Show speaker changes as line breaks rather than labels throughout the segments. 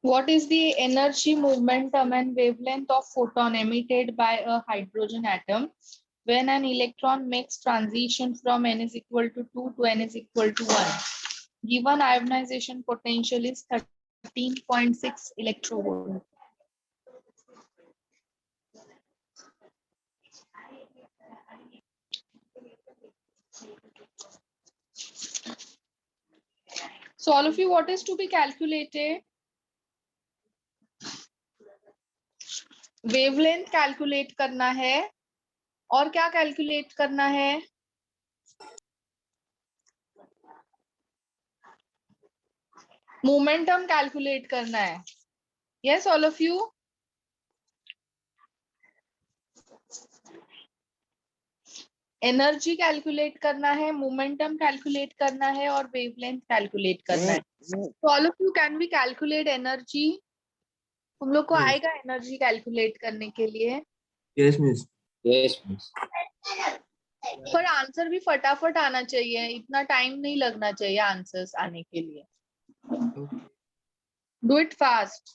What is the energy, momentum, and wavelength of photon emitted by a hydrogen atom when an electron makes transition from n is equal to 2 to n is equal to 1? Given ionization potential is 13.6 electrovolt. So all of you, what is to be calculated? Wavelength calculate करना है और क्या calculate करना है? Momentum calculate करना है. Yes all of you. Energy calculate करना है, मोमेंटम कैलकुलेट करना है और वेवलेंथ कैलकुलेट करना है. तो all of you, can we calculate energy? तुम लोग को आएगा एनर्जी कैलकुलेट करने के लिए?
Yes miss.
Yes miss.
पर आंसर भी फटाफट आना चाहिए, इतना टाइम नहीं लगना चाहिए आंसर्स आने के लिए. Do it fast.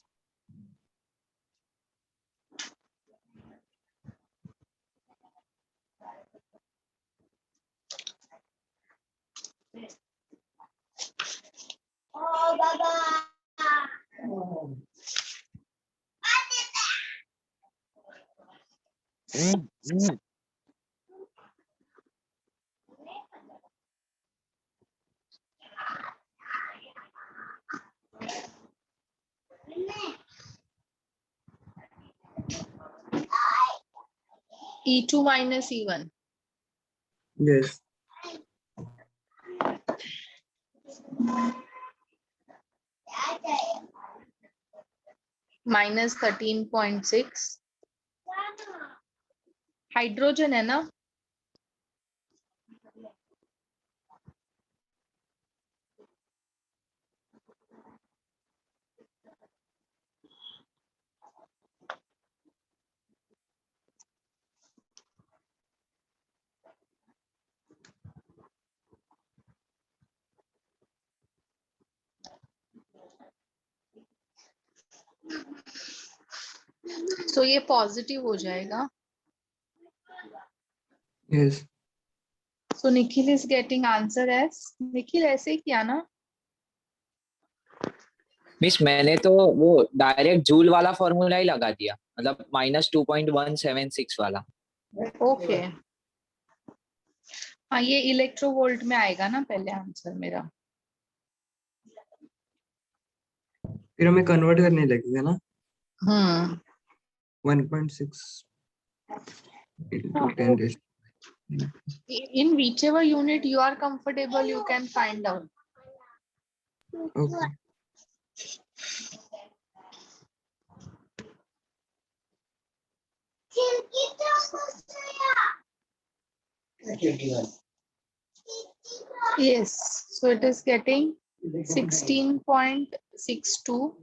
E2 minus E1.
Yes.
Minus 13.6. Hydrogen है ना? तो ये पॉजिटिव हो जाएगा.
Yes.
So Nikhil is getting answer as. Nikhil ऐसे ही किया ना?
मिस मैंने तो वो डायरेक्ट जूल वाला फॉर्मूला ही लगा दिया, मतलब -2.176 वाला.
ओके. हाँ, ये इलेक्ट्रोवोल्ट में आएगा ना पहले आंसर मेरा.
फिर हमें कन्वर्ट करने लगेगा ना. 1.6 into 10 raised.
In whichever unit you are comfortable, you can find out.
Okay.
Yes, so it is getting 16.62.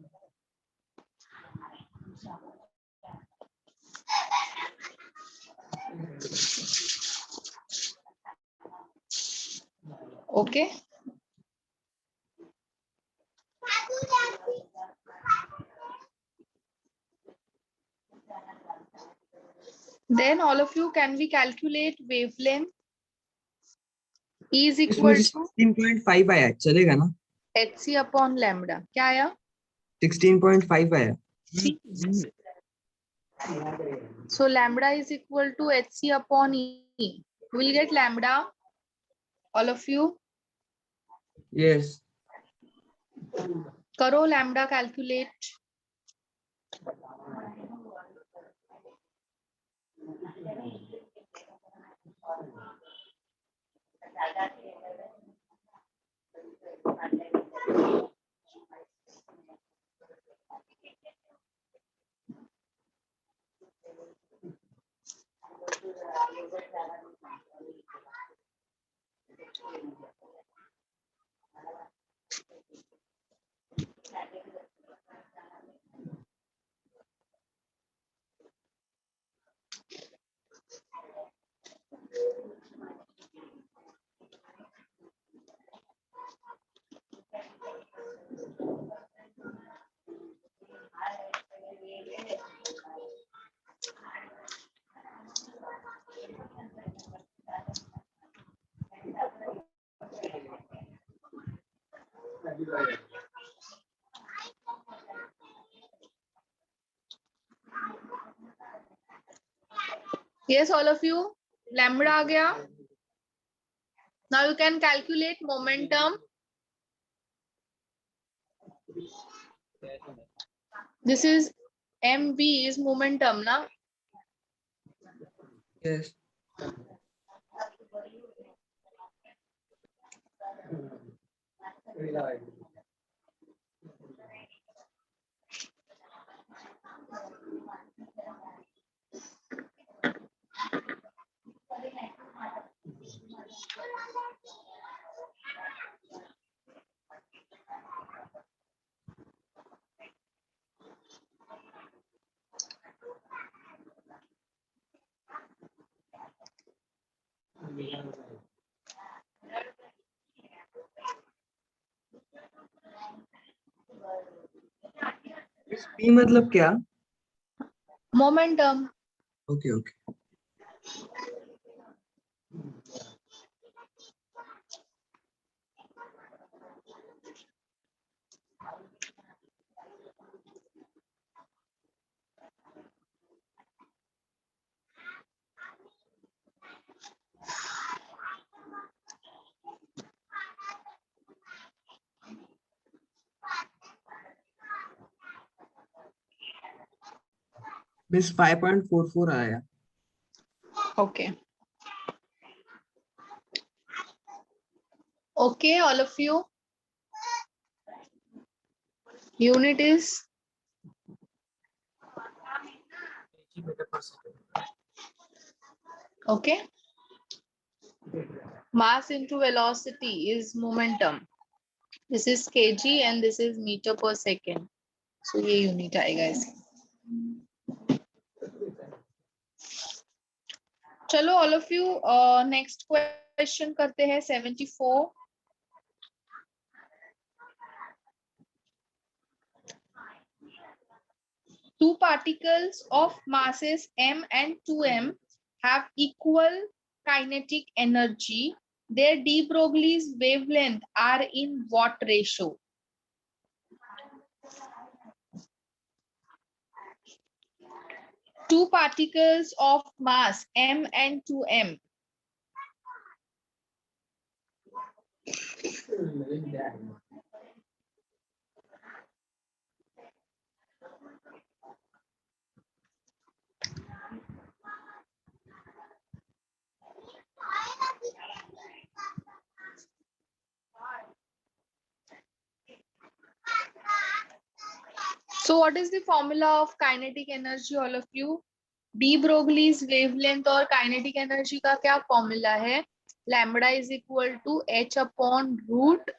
Okay. Then all of you, can we calculate wavelength? E is equal to
16.5 आया, चलेगा ना?
hc upon lambda. क्या आया?
16.5 आया.
So lambda is equal to hc upon E. We'll get lambda. All of you.
Yes.
करो lambda calculate. Yes, all of you. Lambda आ गया. Now you can calculate momentum. This is mv is momentum, na?
Yes. P मतलब क्या?
Momentum.
Okay, okay. Miss 5.44 आया.
Okay. Okay, all of you. Unit is okay. Mass into velocity is momentum. This is kg and this is meter per second. So ये unit आएगा इसे. चलो all of you next question करते हैं 74. Two particles of masses m and 2m have equal kinetic energy. Their de Broglie's wavelength are in what ratio? Two particles of mass m and 2m. So what is the formula of kinetic energy, all of you? De Broglie's wavelength और kinetic energy का क्या formula है? Lambda is equal to h upon root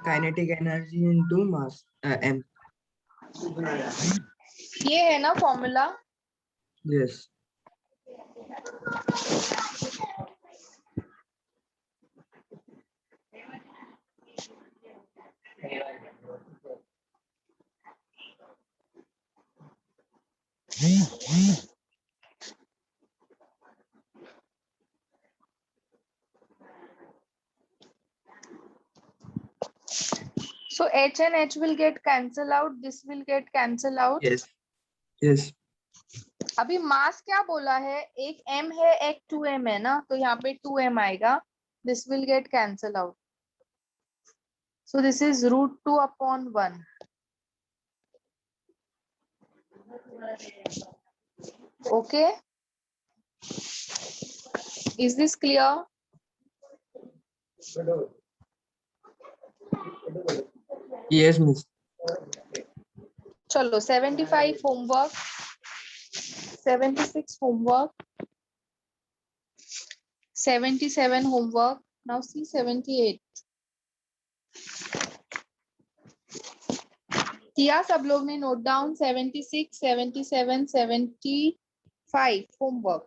Kinetic energy into mass m.
ये है ना formula?
Yes.
So h and h will get cancel out. This will get cancel out.
Yes. Yes.
अभी मास क्या बोला है? एक m है, एक 2m है ना, तो यहाँ पे 2m आएगा. This will get cancel out. So this is root 2 upon 1. Okay. Is this clear?
Yes, miss.
चलो 75 homework, 76 homework, 77 homework. Now see 78. किया सब लोग ने नोट डाउन? 76, 77, 75 homework.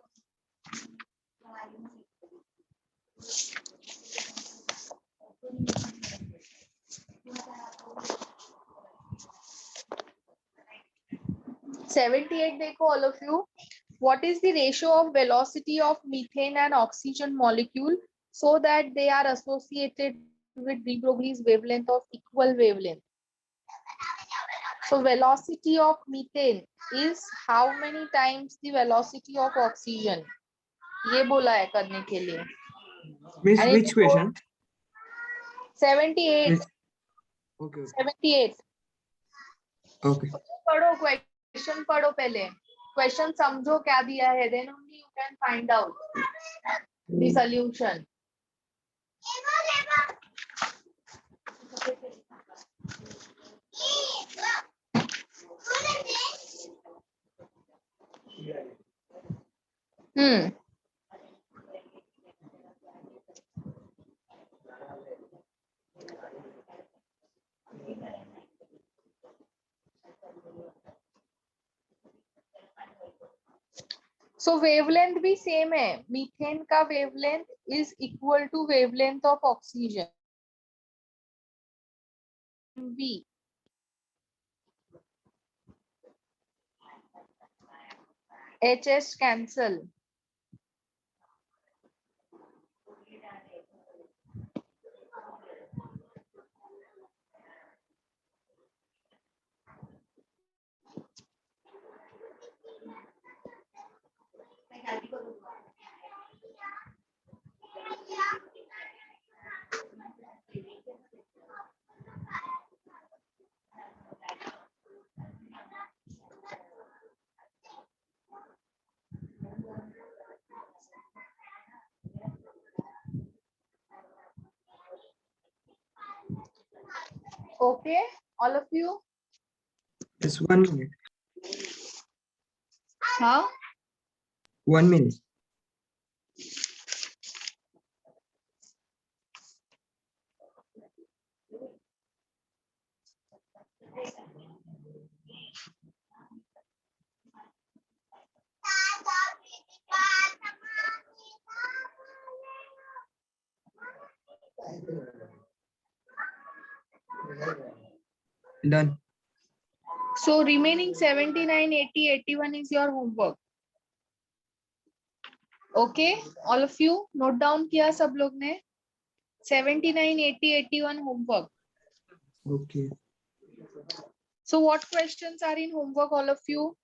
देखो all of you. What is the ratio of velocity of methane and oxygen molecule so that they are associated with de Broglie's wavelength of equal wavelength? So velocity of methane is how many times the velocity of oxygen? ये बोला है करने के लिए.
Miss,
And
which question?
78.
Which? Okay,
78.
okay.
पढ़ो question पढ़ो पहले. Question समझो क्या दिया है. Then only you can find out the solution. Hmm. So wavelength भी same है. Methane का wavelength is equal to wavelength of oxygen. V. HS cancel. Okay, all of you.
Just 1 minute.
Huh?
1 minute. Done.
So remaining 79, 80, 81 is your homework. Okay, all of you note down किया सब लोग ने. 79, 80, 81 homework.
Okay.
So what questions are in homework, all of you?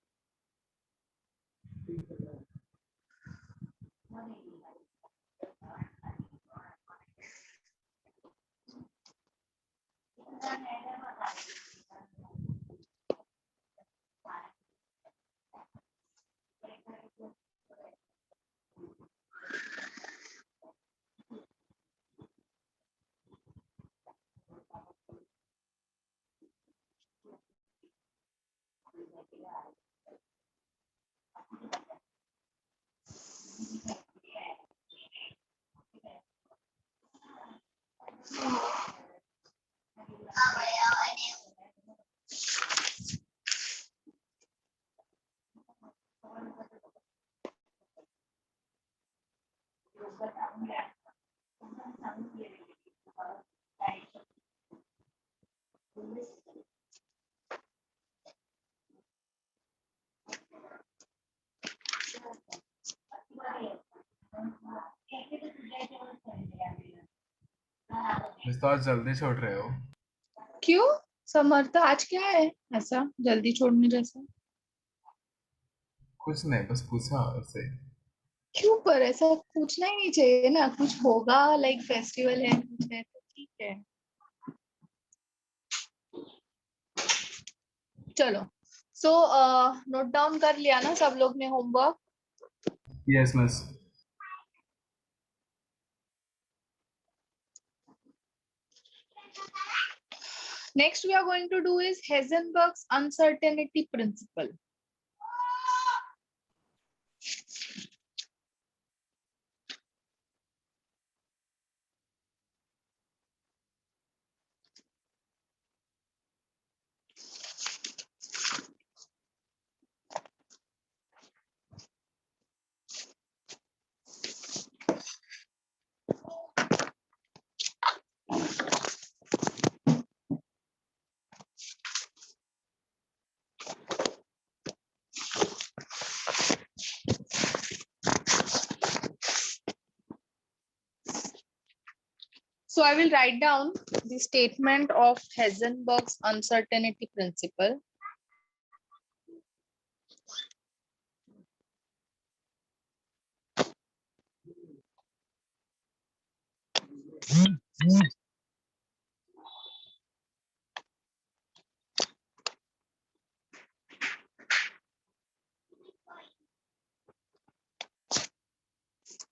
तो आज जल्दी छोड़ रहे हो?
क्यों समर्थ आज क्या है ऐसा जल्दी छोड़ने जैसा?
कुछ नहीं, बस पूछा उससे।
क्यों पर ऐसा पूछना ही नहीं चाहिए ना. कुछ होगा लाइक फेस्टिवल है कुछ है तो ठीक है. चलो. सो नोट डाउन कर लिया ना सब लोग ने homework.
Yes miss.
Next we are going to do is Heisenberg's uncertainty principle. So I will write down the statement of Heisenberg's uncertainty principle.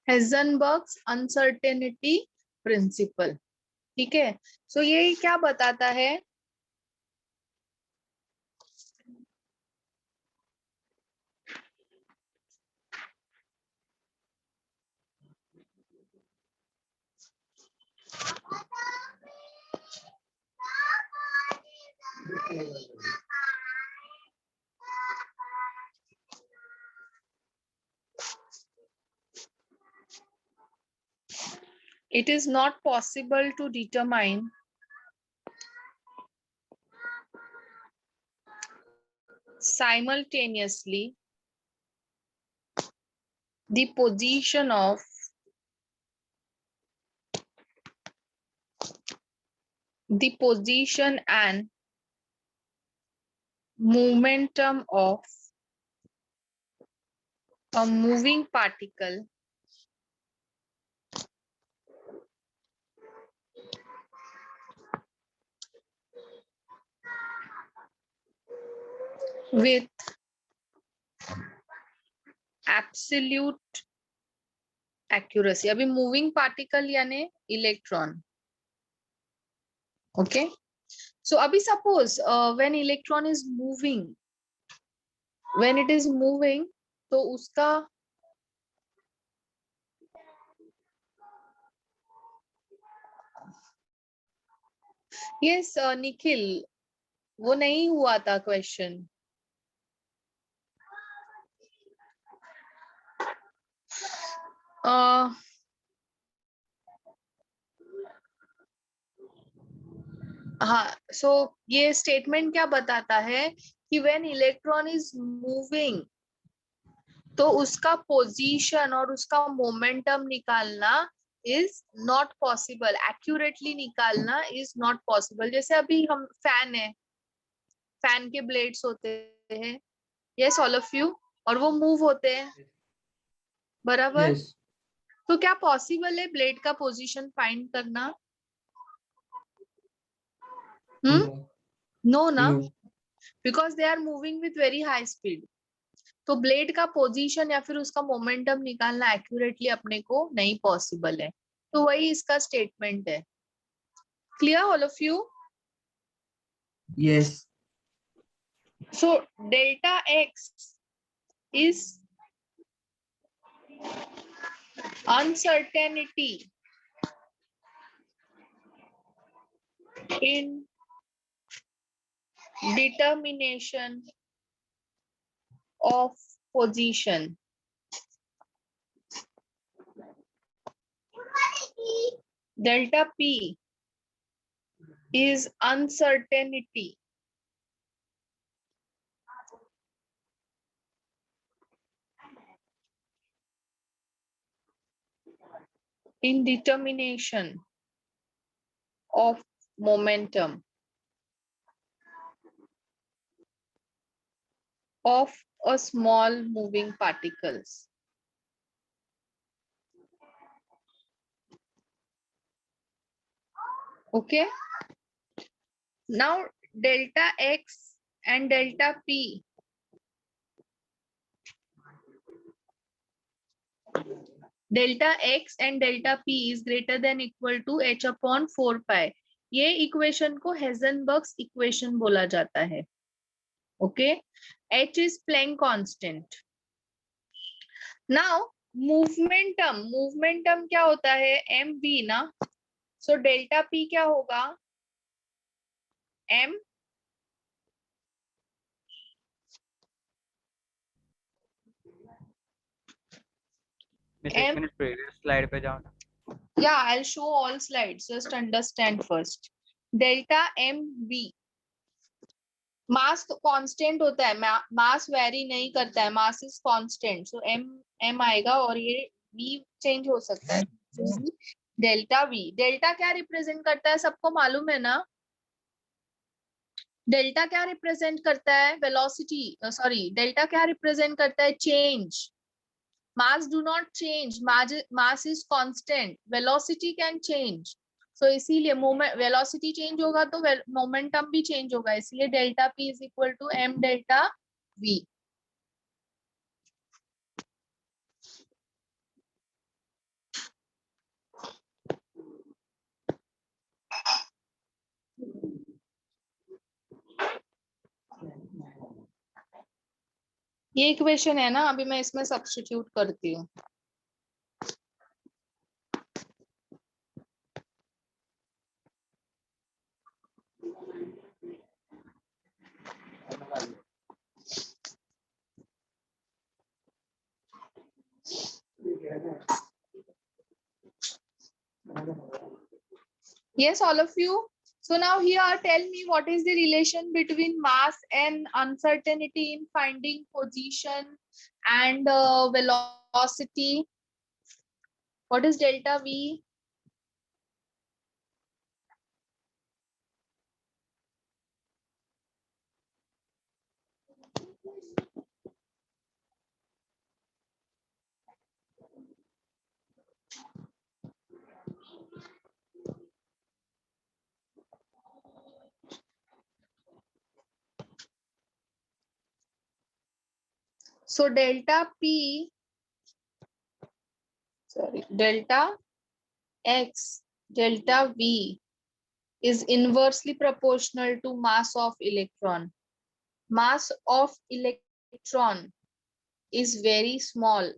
Heisenberg's uncertainty principle. ठीक है, सो ये क्या बताता है? It is not possible to determine simultaneously the position and momentum of a moving particle with absolute accuracy। अभी moving particle यानी electron. Okay, सो अभी suppose when electron is moving, when it is moving, तो उसका yes Nikhil, वो नहीं हुआ था question. हाँ, सो ये स्टेटमेंट क्या बताता है कि व्हेन इलेक्ट्रॉन इज मूविंग, तो उसका पोजीशन और उसका मोमेंटम निकालना इज नॉट पॉसिबल, एक्यूरेटली निकालना इज नॉट पॉसिबल। जैसे अभी हम फैन है, फैन के ब्लेड्स होते हैं, यस ऑल ऑफ यू, और वो मूव होते हैं, बराबर।
यस।
तो क्या पॉसिबल है ब्लेड का पोजीशन फाइंड करना? नो ना,
no.
Because they are moving with very high speed. तो ब्लेड का पोजीशन या फिर उसका मोमेंटम निकालना एक्यूरेटली अपने को नहीं पॉसिबल है। तो वही इसका स्टेटमेंट है। Clear all of you?
Yes.
So delta x is uncertainty in determination of position. Delta P is uncertainty in determination of momentum of a small moving particles. Okay. Now delta X and delta P delta X and delta P is greater than equal to h upon 4 pi। ये equation को हेजनबर्ग्स equation बोला जाता है। Okay, h is Planck constant। Now momentum क्या होता है? mv ना। So delta p क्या होगा? m
एक मिनट प्रीवियस स्लाइड पे जाओ ना।
Yeah, I'll show all slides. Just understand first. Delta mv, मास तो कांस्टेंट होता है, मास वेरी नहीं करता है, mass is constant. So m आएगा और ये v चेंज हो सकता है। डेल्टा v, डेल्टा क्या रिप्रेजेंट करता है? सबको मालूम है ना? डेल्टा क्या रिप्रेजेंट करता है? वेलोसिटी, सॉरी, डेल्टा क्या रिप्रेजेंट करता है? Change. mass do not change, mass is constant, velocity can change। so इसीलिए मोमेंट, वेलोसिटी चेंज होगा तो मोमेंटम भी चेंज होगा, इसलिए delta p is equal to m delta v। ये इक्वेशन है ना, अभी मैं इसमें सब्स्टिट्यूट करती हूँ. Yes, all of you. So now here tell me what is the relation between mass and uncertainty in finding position and velocity. What is delta V? So delta P, sorry, delta X, delta V is inversely proportional to mass of electron. Mass of electron is very small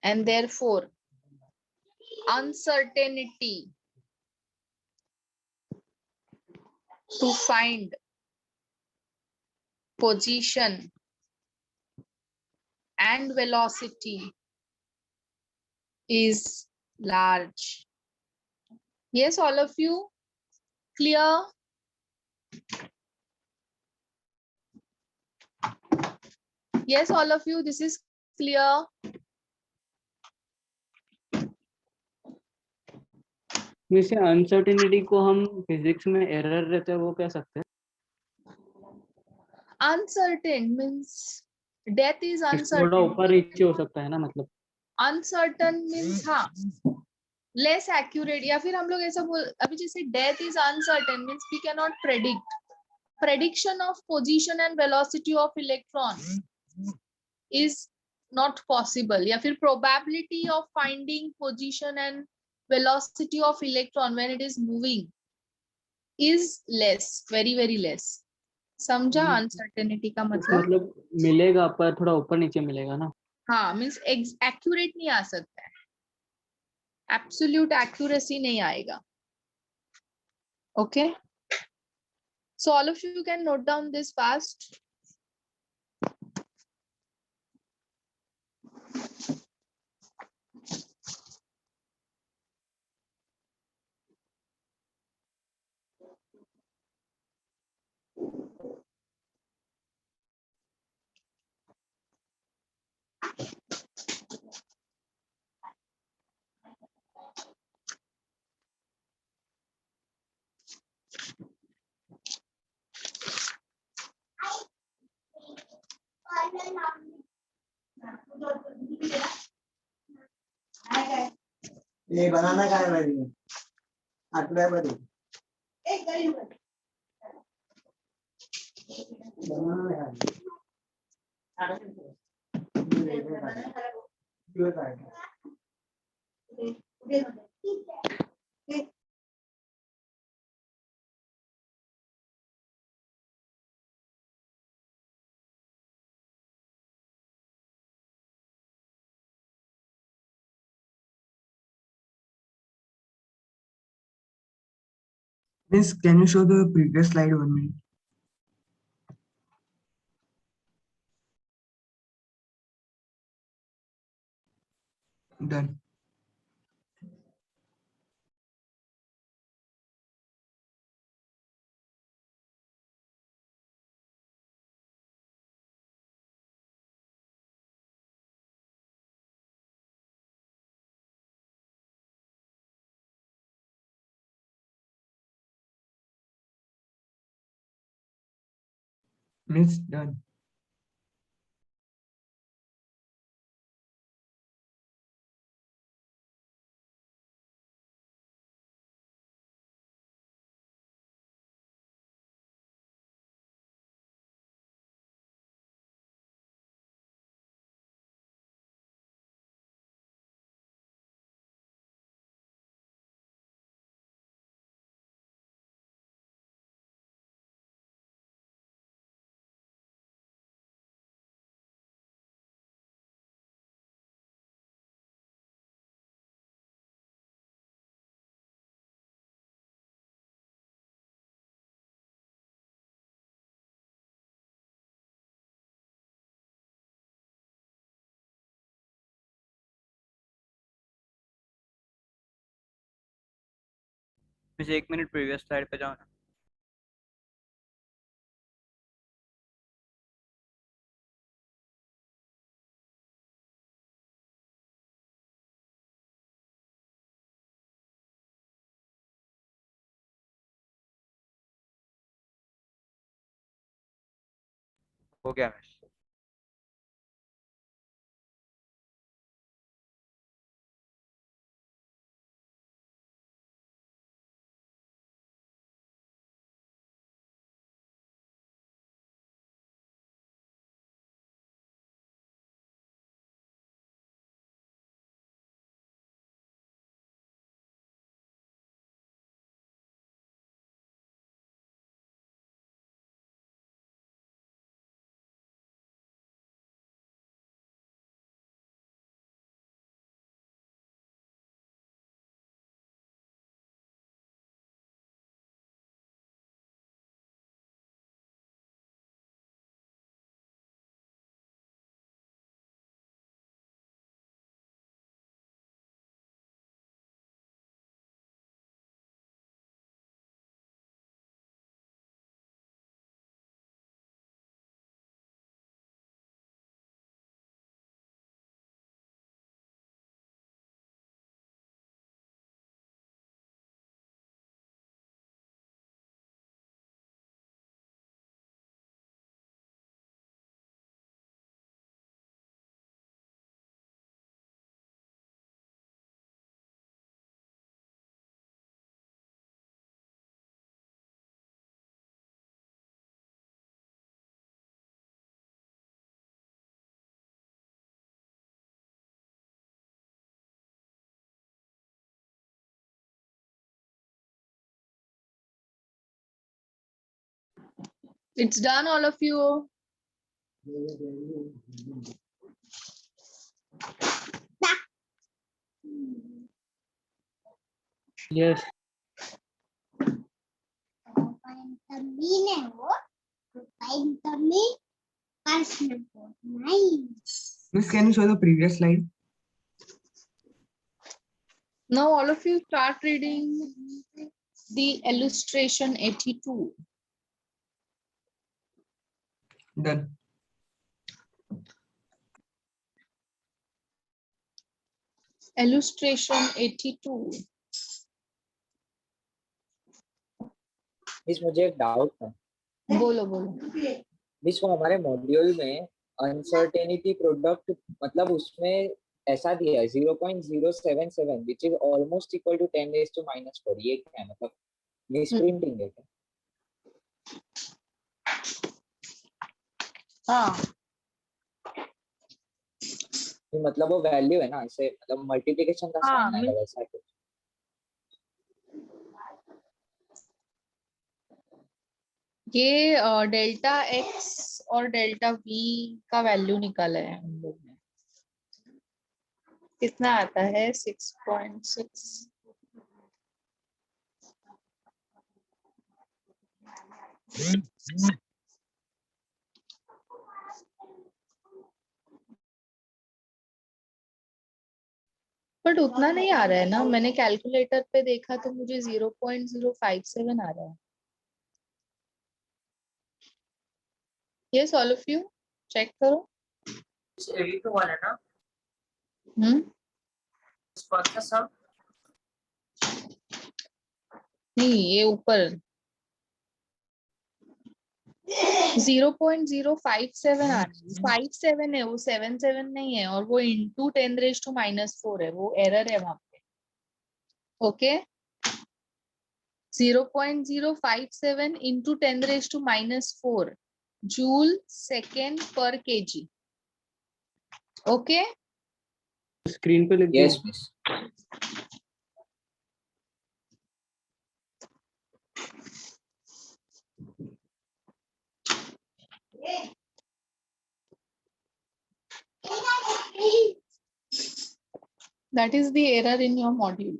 and therefore uncertainty to find position and velocity is large. Yes, all of you clear? Yes, all of you, this is clear.
वैसे uncertainty को हम physics में error रहता है वो कह सकते हैं.
Uncertain means death is
थोड़ा
uncertain.
ऊपर नीचे हो सकता है ना मतलब.
Uncertain means हाँ less accurate, या फिर हम लोग ऐसा बोल, अभी जैसे death is uncertain means we cannot predict. Prediction of position and velocity of electron is not possible, या फिर probability of finding position and velocity of electron when it is moving is less, very very less. समझा uncertainty का
मतलब मिलेगा पर थोड़ा ऊपर नीचे मिलेगा ना.
हाँ मीन्स एक्यूरेट नहीं आ सकता है, एब्सोल्यूट एक्यूरेसी नहीं आएगा. Okay, so all of you can note down this fast.
ये बनाना काय पाहिजे आठवड्यामध्ये बनाना काय
Miss, can you show the previous slide 1 minute? Done. Miss, done.
Miss 1 minute previous slide पे जाओ ना। हो गया miss.
It's done, all of you.
Yes
Miss, can you show the previous slide?
Now all of you start reading the illustration 82.
Done.
Illustration 82.
Miss मुझे एक doubt था।
बोलो बोलो।
मिस वो हमारे मॉड्यूल में अनसर्टेनिटी प्रोडक्ट मतलब उसमें ऐसा दिया है 0.077 which is almost equal to 10 raised to minus 4। ये क्या है मतलब मिसप्रिंटिंग है क्या?
हाँ
ये मतलब वो वैल्यू है ना, ऐसे मतलब मल्टीप्लिकेशन का
हाँ,
साइन आएगा वैसा कुछ।
ये डेल्टा एक्स और डेल्टा वी का वैल्यू निकाला है हम लोग ने। कितना आता है 6.6। बट उतना नहीं आ रहा है ना, मैंने कैलकुलेटर पे देखा तो मुझे 0.057 आ रहा है। Yes all of you check करो।
82 वाला ना कौन सा सब
नहीं, ये ऊपर 0.057 आ रहा है। 57 है वो, 77 नहीं है, और वो इंटू 10⁻⁻⁴ है, वो एरर है वहां पे। ओके 0.057 इंटू 10⁻⁻⁴ जूल सेकेंड पर केजी। ओके
स्क्रीन पे लिख दिया।
Yes miss.
that is the error in your module.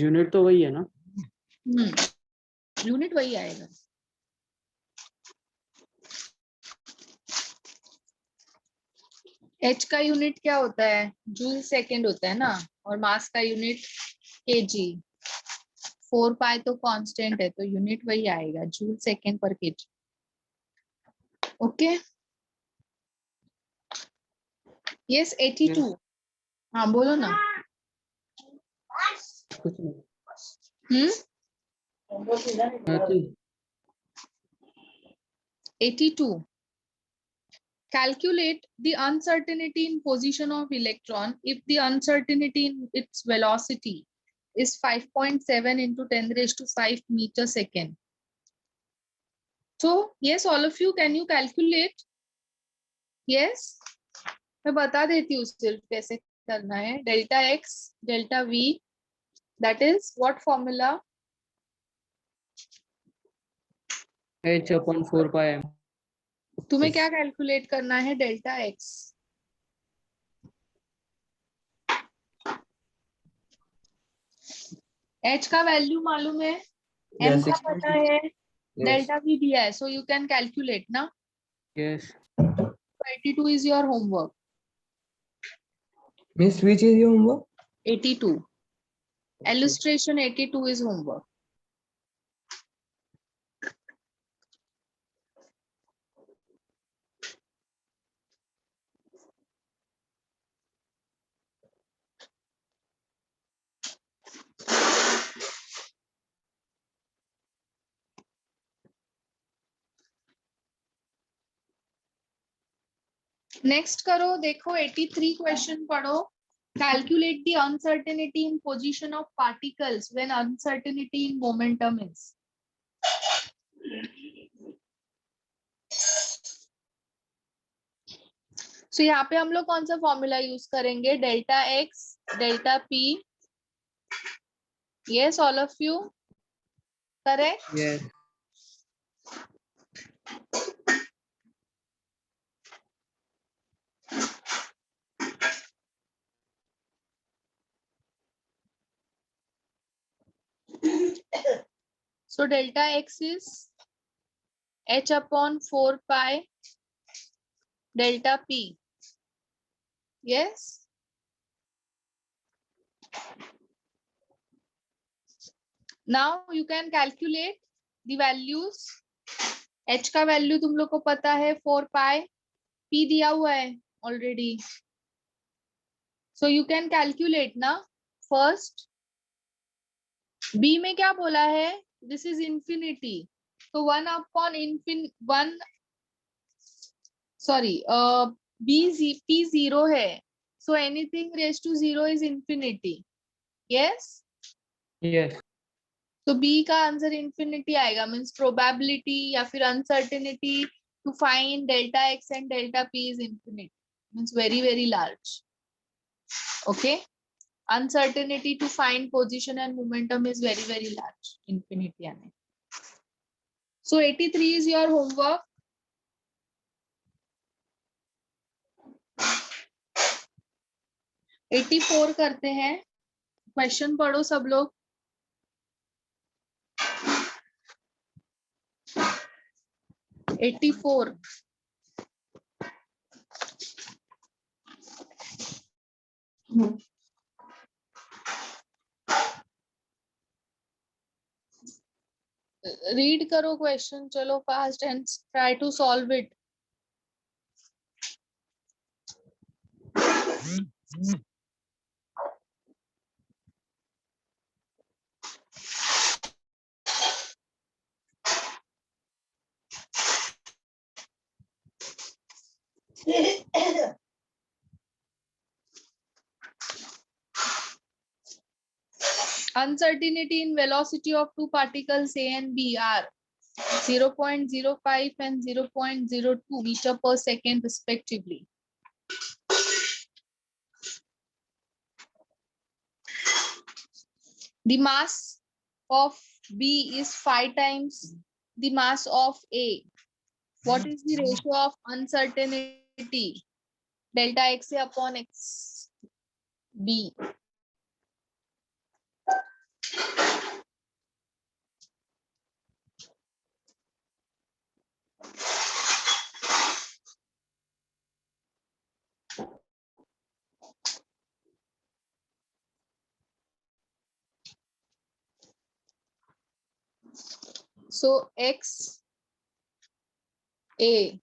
Unit तो वही है ना?
यूनिट वही आएगा। एच का यूनिट क्या होता है? जूल सेकेंड होता है ना, और मास का यूनिट केजी। 4 पाई तो कांस्टेंट है, तो यूनिट वही आएगा, जूल सेकेंड पर केजी। Okay, yes 82। हाँ बोलो ना।
कुछ नहीं।
हम्म,
nothing.
82. Calculate the uncertainty in position of electron if the uncertainty in its velocity is 5.7 into 10 raised to 5 meter second. So, yes, all of you, can you calculate? Yes, मैं बता देती हूँ सिर्फ कैसे करना है। Delta x, delta v, that is what formula?
h/4πm।
तुम्हें क्या कैलकुलेट करना है? Delta x। h का वैल्यू मालूम है, m
Yeah,
का
6.6.
पता है,
Yes.
डेल्टा भी दिया है, सो यू कैन कैलकुलेट ना।
Yes.
82 is your homework.
Miss, which is your homework?
82. Illustration 82 is homework. Next करो, देखो 83 क्वेश्चन पढ़ो। Calculate the uncertainty in position of particles when uncertainty in momentum is. So यहाँ पे हम लोग कौन सा फॉर्मूला यूज करेंगे? Delta x, delta P. Yes, all of you correct?
Yes.
So delta x is h upon 4 pi delta p. Yes. Now you can calculate the values. h का value तुम लोग को पता है 4 pi, p दिया हुआ है already, so you can calculate ना। फर्स्ट b में क्या बोला है? दिस इज इंफिनिटी, तो 1 अपॉन वन, सॉरी, p 0 है, so anything raised to 0 is infinity. Yes.
Yes.
तो b का आंसर इंफिनिटी आएगा, मींस प्रोबेबिलिटी या फिर uncertainty to find delta x and delta p is infinity, means very very large. Okay, uncertainty to find position and momentum is very very large, infinity आने। So 83 is your homework.. 84 करते हैं, question पढ़ो सब लोग। $84. Read करो question, चलो fast and try to solve it. Uncertainty in velocity of two particles A and B are 0.05 and 0.02 meter per second respectively. The mass of B is 5 times the mass of A. What is the ratio of uncertainty? Delta x upon x B. So x a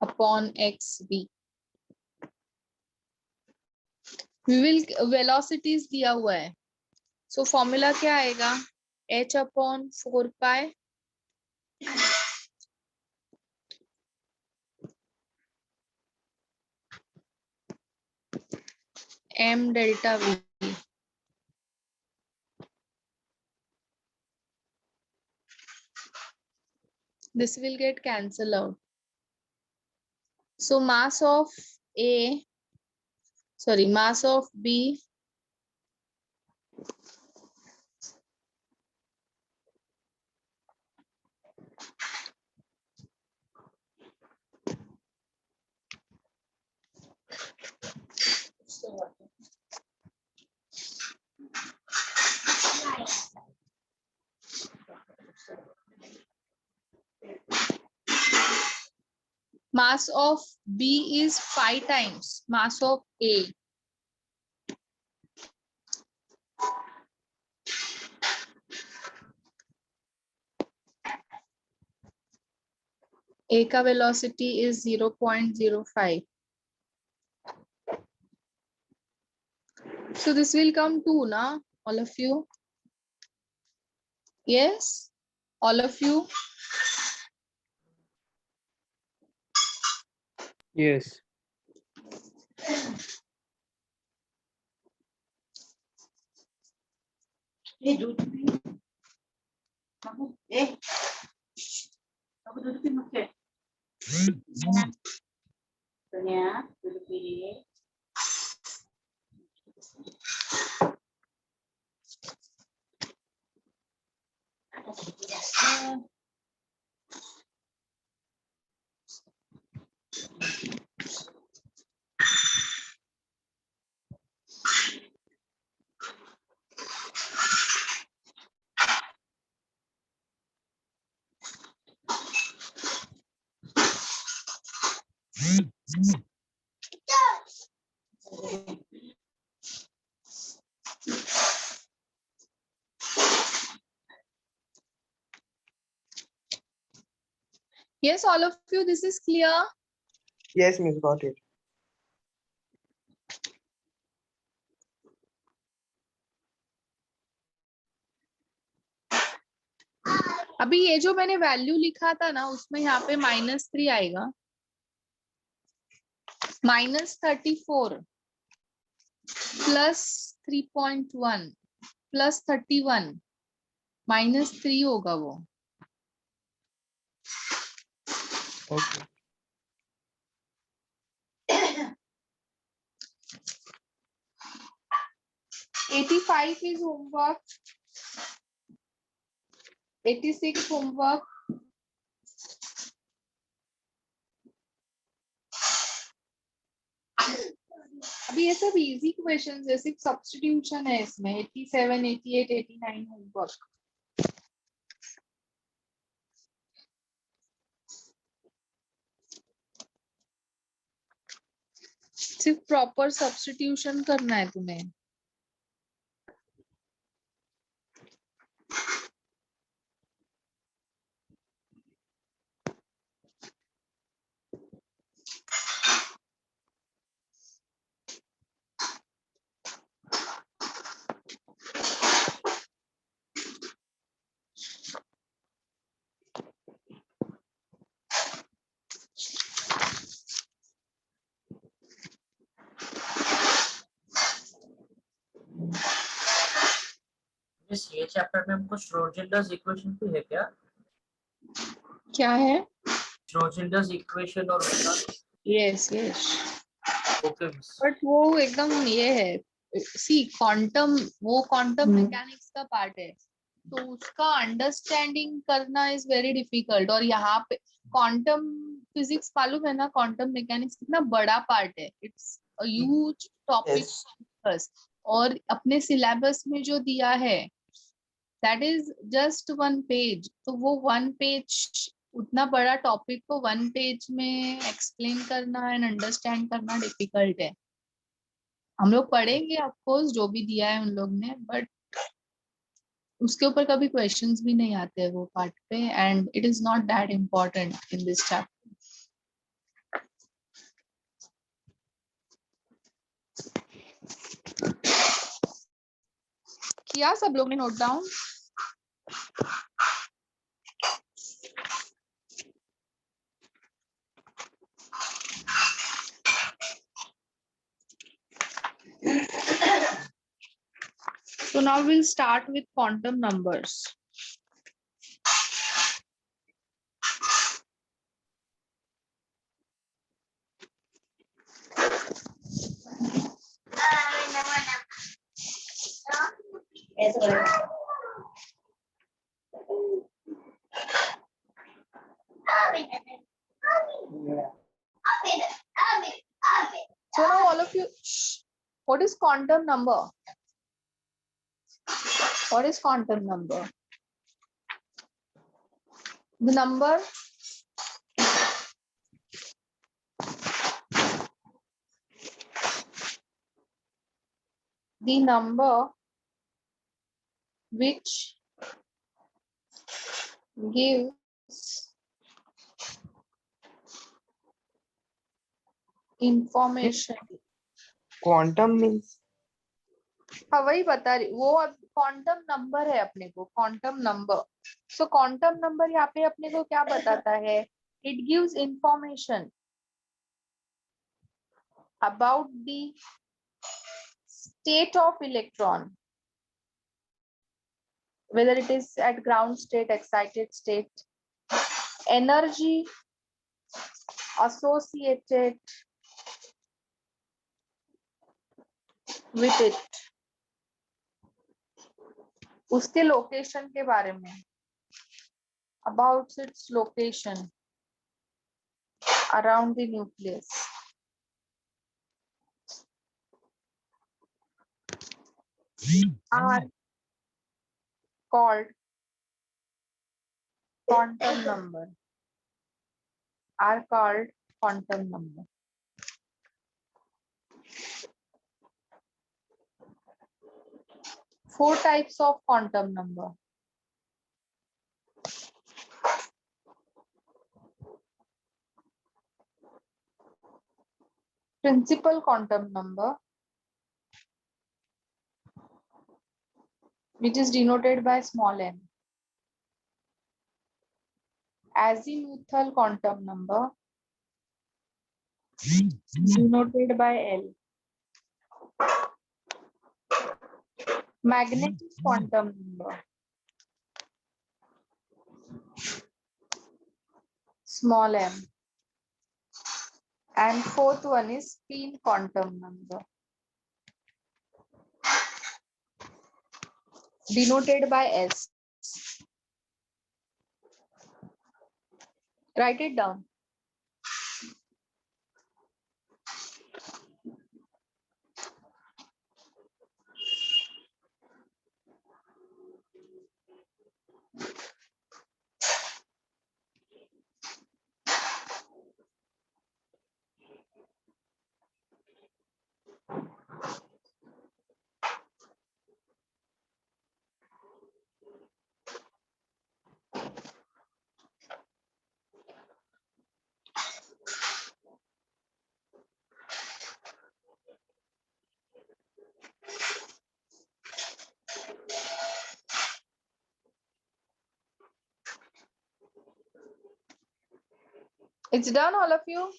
upon x b. We will velocities दिया हुआ है. So formula क्या आएगा? h upon 4 pi m delta v. This will get cancelled out. So mass of mass of B mass of B is 5 times mass of A. A का velocity is 0.05. So this will come 2, na? All of you? Yes? All of you?
Yes.
ये दूध P बाबू ए बाबू दूध P मत के सोनिया दूध P
Yes, all of you, this is clear?
Yes, Miss, got it.
अभी ये जो मैंने वैल्यू लिखा था ना उसमें यहाँ पे -3 आएगा. -34 प्लस 3.1 प्लस 31 -3 होगा वो.
Okay.
$85 is homework. 86 homework. अभी ये सब इजी क्वेश्चंस है, सिर्फ सब्स्टिट्यूशन है इसमें. 87, 88, 89 होमवर्क. सिर्फ प्रॉपर सब्स्टिट्यूशन करना है तुम्हें.
मिस ये चैप्टर में हमको श्रोडिंगर्स इक्वेशन भी है क्या?
क्या है?
श्रोडिंगर्स इक्वेशन और उसका
yes yes.
Okay miss.
But वो एकदम ये है, सी क्वांटम, वो क्वांटम मैकेनिक्स का पार्ट है तो उसका अंडरस्टैंडिंग करना इज वेरी डिफिकल्ट. और यहाँ पे क्वांटम फिजिक्स मालूम है ना, क्वांटम मैकेनिक्स कितना बड़ा पार्ट है. It's a huge topic. और अपने सिलेबस में जो दिया है दैट इज जस्ट 1 पेज. तो वो 1 पेज, उतना बड़ा टॉपिक को 1 पेज में एक्सप्लेन करना एंड अंडरस्टैंड करना डिफिकल्ट है. हम लोग पढ़ेंगे ऑफ कोर्स जो भी दिया है उन लोग ने, बट उसके ऊपर कभी क्वेश्चंस भी नहीं आते हैं वो पार्ट पे, and it is not that important in this chapter. किया सब लोग ने note down? So now we'll start with quantum numbers. So now all of you, what is quantum number? What is quantum number? The number which gives information.
Quantum means
हाँ वही बता रही, वो अब क्वांटम नंबर है अपने को, quantum number. सो quantum number यहाँ पे अपने को क्या बताता है? It gives information about the state of electron, whether it is at ground state, excited state, energy associated with it, उसके लोकेशन के बारे में, about its location around the nucleus, are called quantum number, are called quantum number. Four types of quantum number. Principal quantum number, which is denoted by small n. Azimuthal quantum number, denoted by L. Magnetic quantum number, small m. And fourth one is spin quantum number, denoted by S. Write it down. It's done, all of you?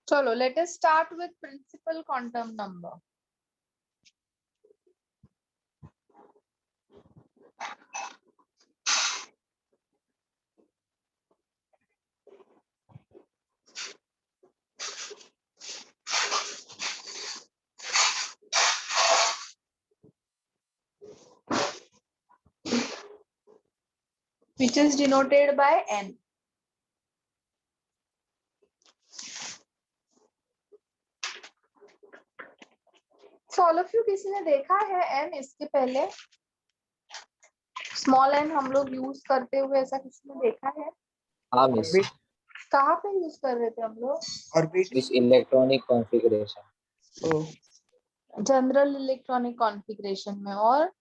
Chalo, let us start with principal quantum number. which is denoted by n. So all of you किसी ने देखा है n इसके पहले? Small n हम लोग use करते हुए ऐसा किसी ने देखा है?
हाँ मिस,
कहाँ पे यूज कर रहे थे हम लोग?
ऑर्बिट।
इस इलेक्ट्रॉनिक कॉन्फ़िगरेशन।
ओ
जनरल इलेक्ट्रॉनिक कॉन्फ़िगरेशन में, और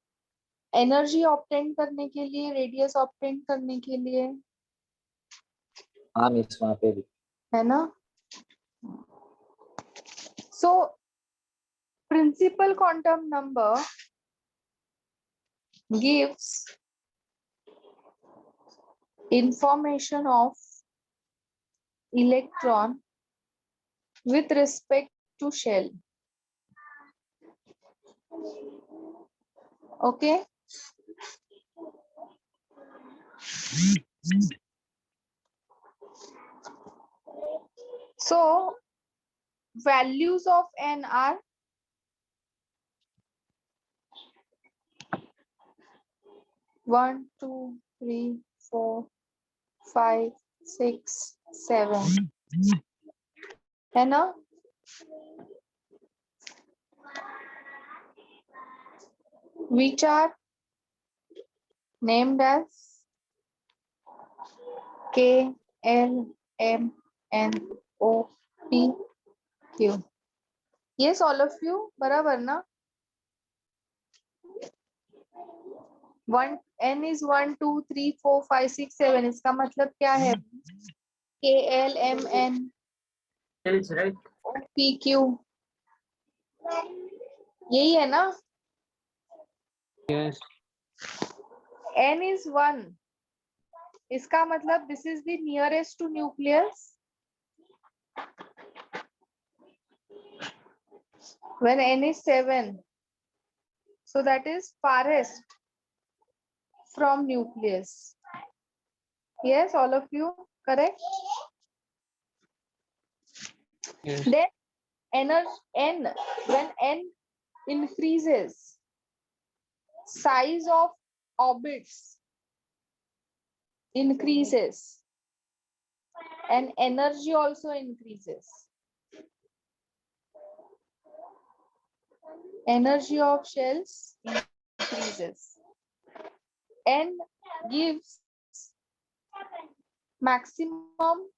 एनर्जी ऑब्टेन करने के लिए, रेडियस ऑब्टेन करने के लिए,
हाँ मिस, वहाँ पे भी।
है ना? So principal quantum number gives information of electron with respect to shell. Okay. So values of n are 1, 2, 3, 4, 5, 6, 7, है ना? Which are named as K, L, M, N, O, P, Q. Yes, all of you, बराबर ना? N is 1, 2, 3, 4, 5, 6, 7. इसका मतलब क्या है? K, L, M, N,
Tells, right?
O, P, Q. यही है ना?
Yes.
N is 1. इसका मतलब this is the nearest to nucleus. When N is 7, so that is farthest from nucleus. Yes, all of you, correct?
Yes.
Then N, when N increases, size of orbits increases and energy also increases. Energy of shells increases. N gives maximum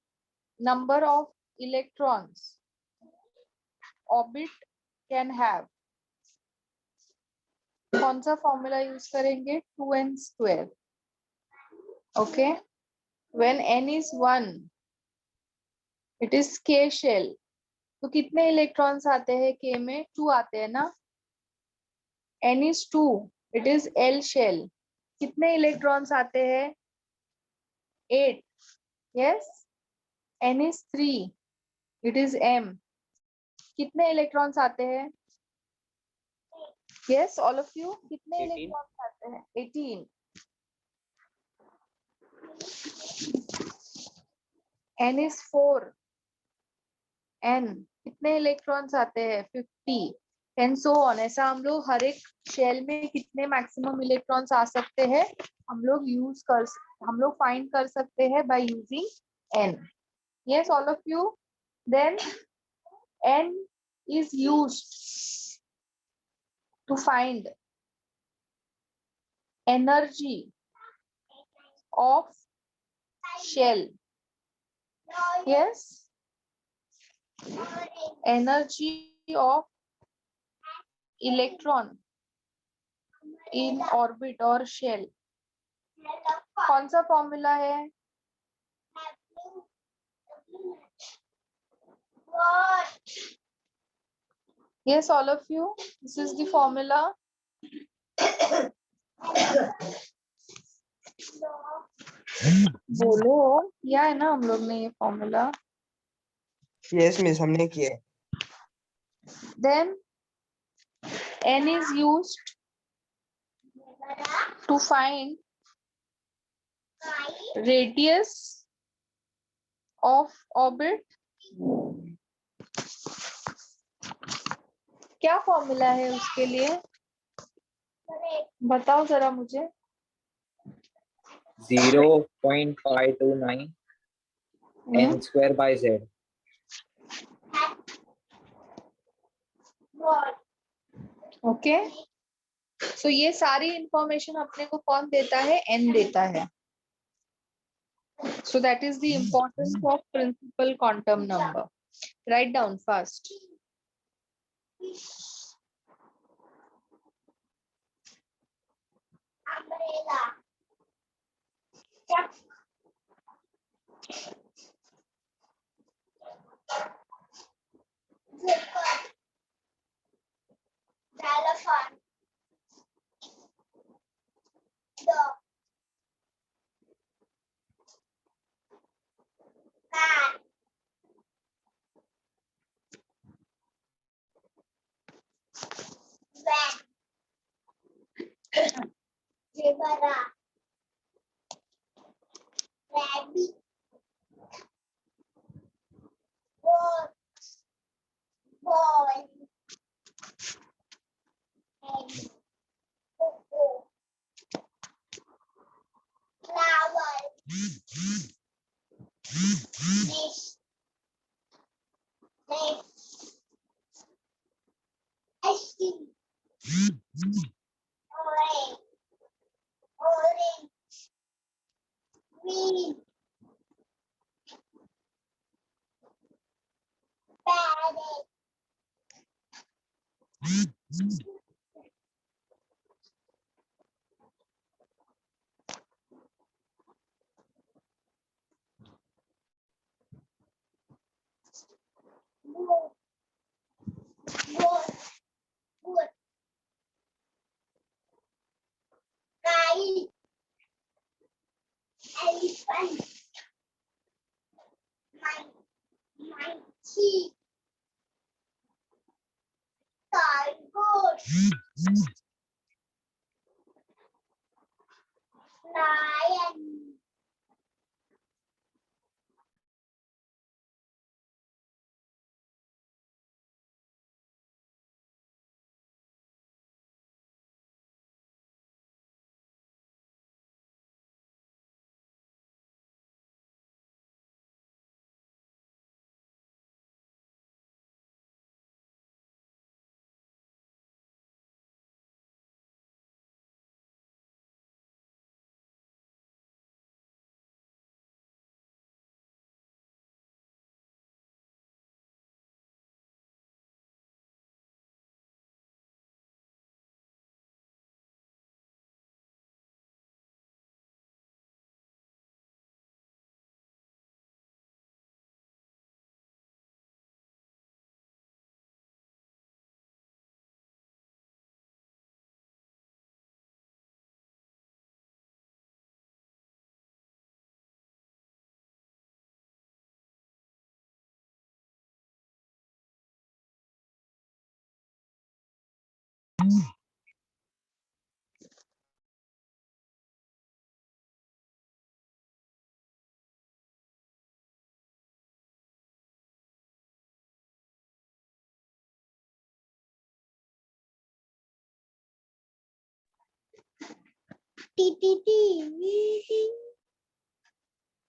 number of electrons orbit can have. कौन सा formula use करेंगे? 2n square. Okay. When n is 1, it is k shell. तो कितने electrons आते हैं k में? 2 आते हैं ना? n is 2, it is l shell. कितने इलेक्ट्रॉन्स आते हैं? 8. Yes. n is 3, it is m. कितने इलेक्ट्रॉन्स आते हैं? Yes, all of you. कितने
18.
इलेक्ट्रॉन्स आते हैं? 18. n is 4. n कितने इलेक्ट्रॉन्स आते हैं? 50. And so on. ऐसा हम लोग हर एक शेल में कितने मैक्सिमम इलेक्ट्रॉन्स आ सकते हैं हम लोग फाइंड कर सकते हैं by using n. Yes, all of you. Then n is used to find energy of shell. Yes, energy of electron in orbit or shell. कौन सा फॉर्मूला है? Yes, all of you. This is the formula. बोलो, किया है ना हम लोग ने ये फॉर्मूला?
यस मिस, हमने किया है।
Then n is used to find radius of orbit. क्या फॉर्मूला है उसके लिए? बताओ जरा मुझे।
0.529 n square by z.
Okay, so ये सारी इंफॉर्मेशन अपने को कौन देता है? n देता है. So that is the importance of principal quantum number. Write down fast.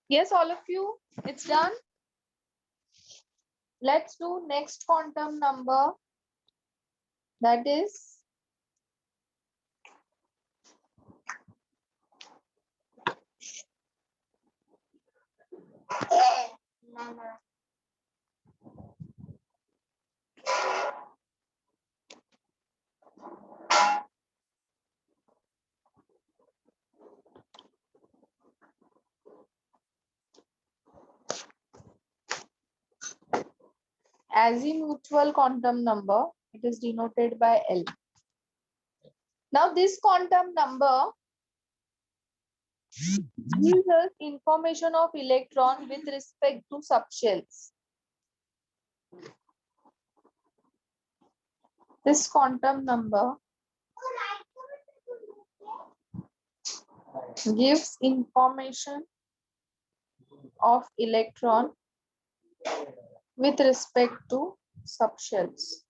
Yes, all of you, it's done. Let's do next quantum number. That is azimuthal quantum number. It is denoted by L. Now this quantum number gives us information of electron with respect to subshells. This quantum number gives information of electron with respect to subshells.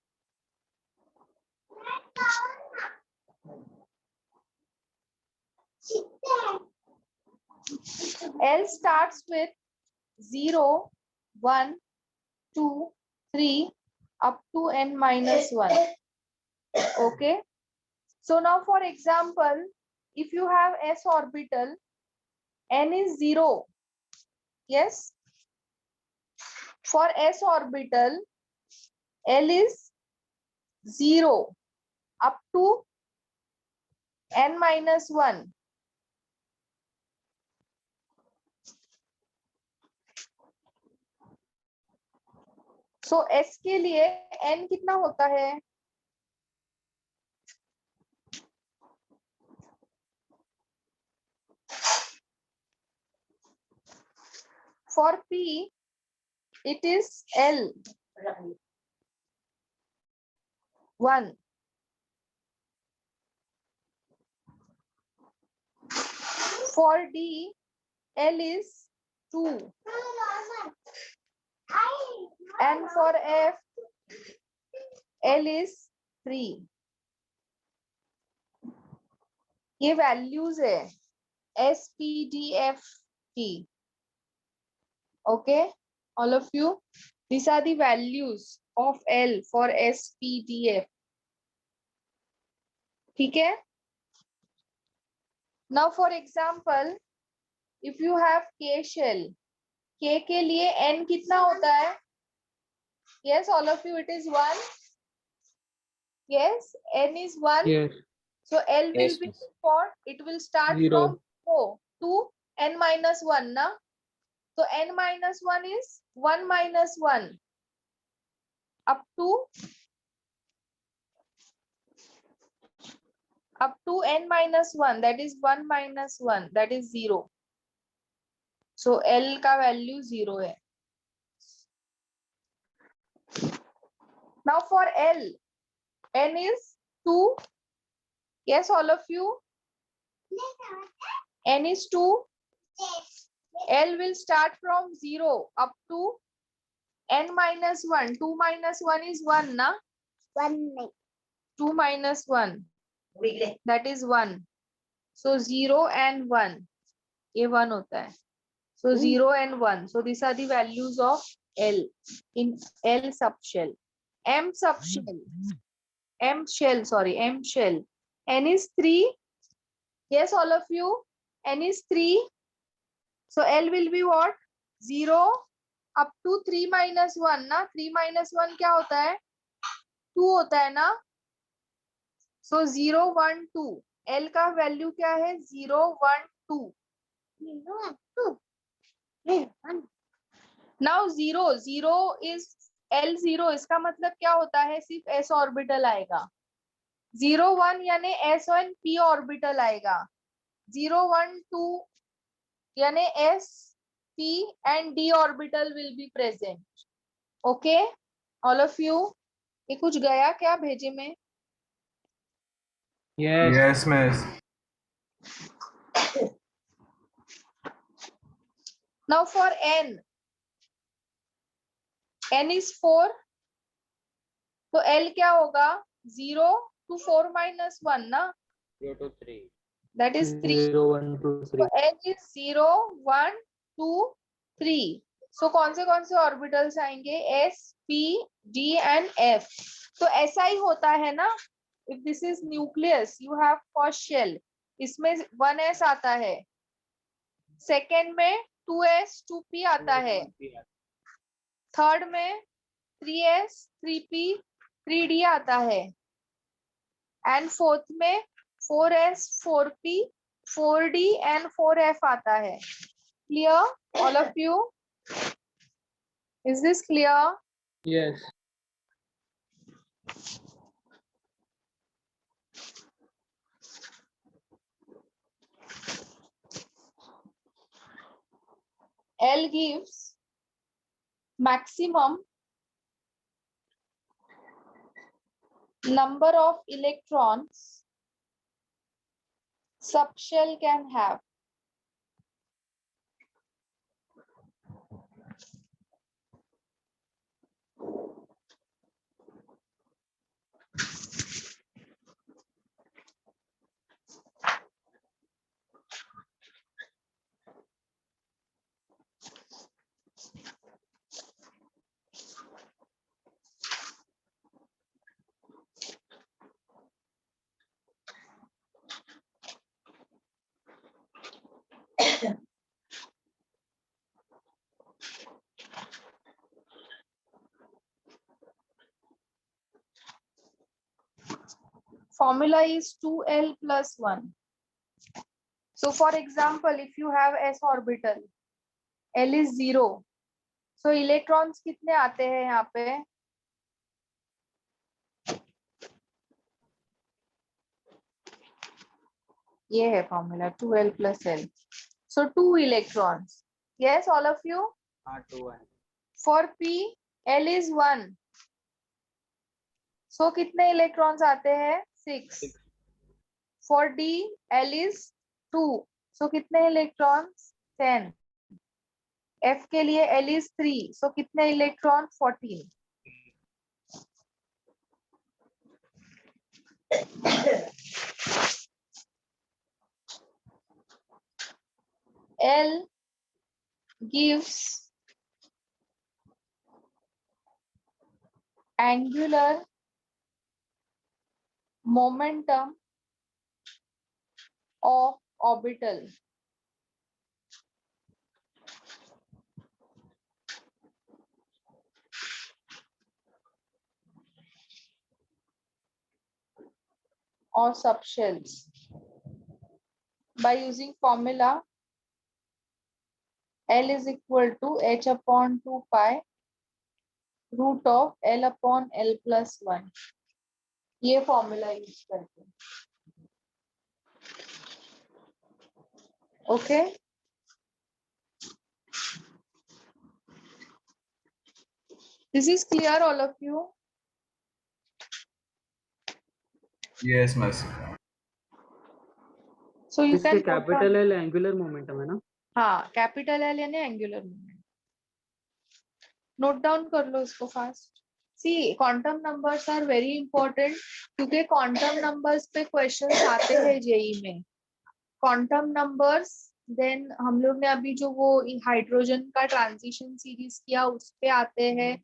L starts with 0, 1, 2, 3 up to n minus 1. Okay. So now for example, if you have s orbital, n is 0. Yes. For s orbital, L is 0 up to n minus 1. So s के लिए n कितना होता है? For p, it is L 1. For D, L is 2. And for F, L is 3. ये values है S, P, D, F की. Okay, all of you. These are the values of L for S, P, D, F. ठीक है? Now for example, if you have K shell, K के लिए N कितना होता है? Yes, all of you, it is 1. Yes, N is 1.
Yes.
So L will
Yes,
be
miss.
for, it will start
0.
from 4 to N minus 1, na? So N minus 1 is 1 minus 1 up to N minus 1, that is 1 minus 1, that is 0. So L का value 0 है. Now for L, N is 2. Yes, all of you. N is 2. L will start from 0 up to N minus 1. 2 minus 1 is 1, na? 2 minus 1, that is 1. So 0 and 1. ये 1 होता है. So 0 and 1. So these are the values of L in L subshell. M subshell. M shell. N is 3. Yes, all of you. N is 3. So L will be what? 0 up to 3 minus 1, na? 3 minus 1 क्या होता है? 2 होता है ना? So 0, 1, 2. L का value क्या है? 0, 1, 2. Now 0 is L0. इसका मतलब क्या होता है? सिर्फ s ऑर्बिटल आएगा. 0, 1 यानी s और p ऑर्बिटल आएगा. 0, 1, 2 यानी s, p and d orbital will be present. Okay, all of you. ये कुछ गया क्या भेजे में?
Yes.
Yes, miss.
Now for n is 4. तो L क्या होगा? 0 to 4 minus 1, ना?
0 to 3.
That is 3.
0, 1, 2, 3.
So L is 0, 1, 2, 3. So कौन से ऑर्बिटल्स आएंगे? S, P, D and F. तो ऐसा ही होता है ना? If this is nucleus, you have first shell. इसमें 1s आता है. सेकेंड में 2s, 2p आता है. थर्ड में 3s, 3p, 3d आता है. एंड फोर्थ में 4s, 4p, 4d and 4f आता है. Clear, all of you? Is this clear?
Yes.
L gives maximum number of electrons subshell can have. formula is 2l plus 1. So for example, if you have s orbital, l is 0. So electrons कितने आते हैं यहाँ पे? ये है formula 2l plus l. So 2 electrons. Yes, all of you?
हाँ 2 है.
For p, l is 1. So कितने electrons आते हैं? 6. For d, l is 2. So कितने electrons? 10. f के लिए l is 3. So कितने electron? 14. L gives angular momentum of orbital. Or subshells by using formula L is equal to h upon 2 pi root of L upon L plus 1. ये formula use करते हैं. Okay. This is clear, all of you?
Yes, miss.
So you
इसके
can
capital L angular momentum है ना?
हाँ, capital L यानी angular moment. Note down कर लो इसको fast. See, quantum numbers are very important क्योंकि quantum numbers पे questions आते हैं जेई में. Quantum numbers, then हम लोग ने अभी जो वो हाइड्रोजन का ट्रांजिशन सीरीज किया उस पे आते हैं.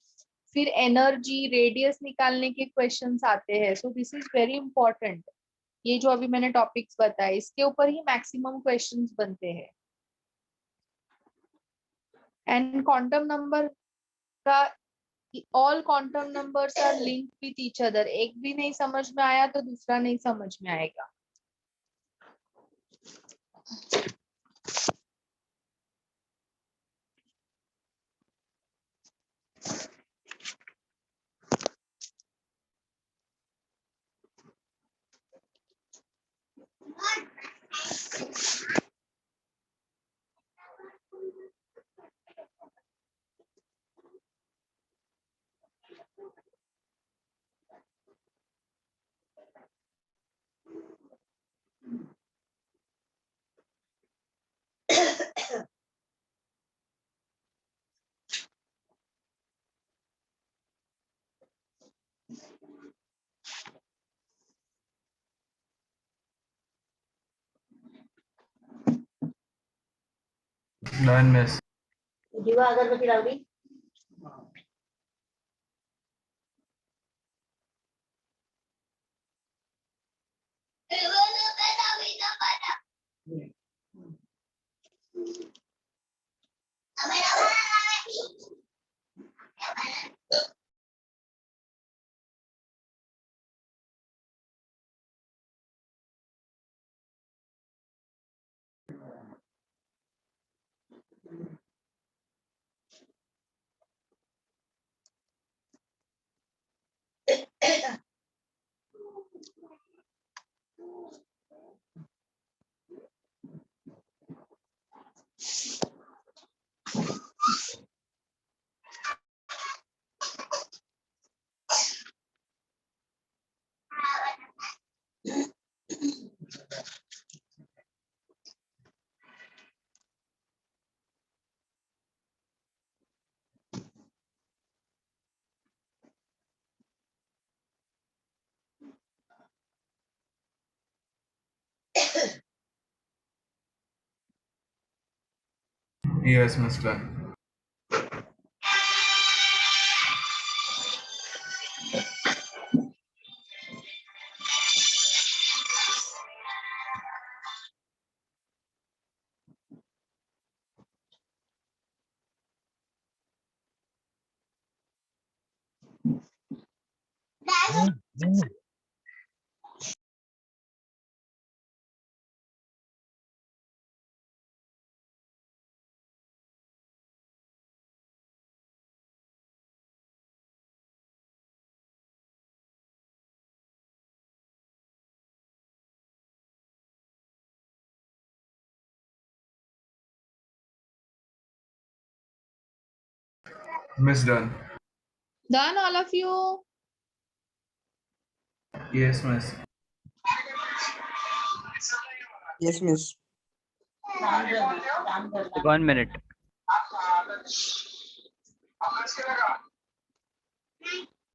फिर एनर्जी रेडियस निकालने के क्वेश्चंस आते हैं. So this is very important. ये जो अभी मैंने टॉपिक्स बताए इसके ऊपर ही मैक्सिमम क्वेश्चंस बनते हैं. एंड क्वांटम नंबर का all quantum numbers are linked with each other. एक भी नहीं समझ में आया तो दूसरा नहीं समझ में आएगा.
Done, miss.
जीवा अगरबत्ती डाल दी.
Yes, miss. Done. Miss done.
Done, all of you?
Yes, miss.
Yes, miss.
Ram करना
1 minute.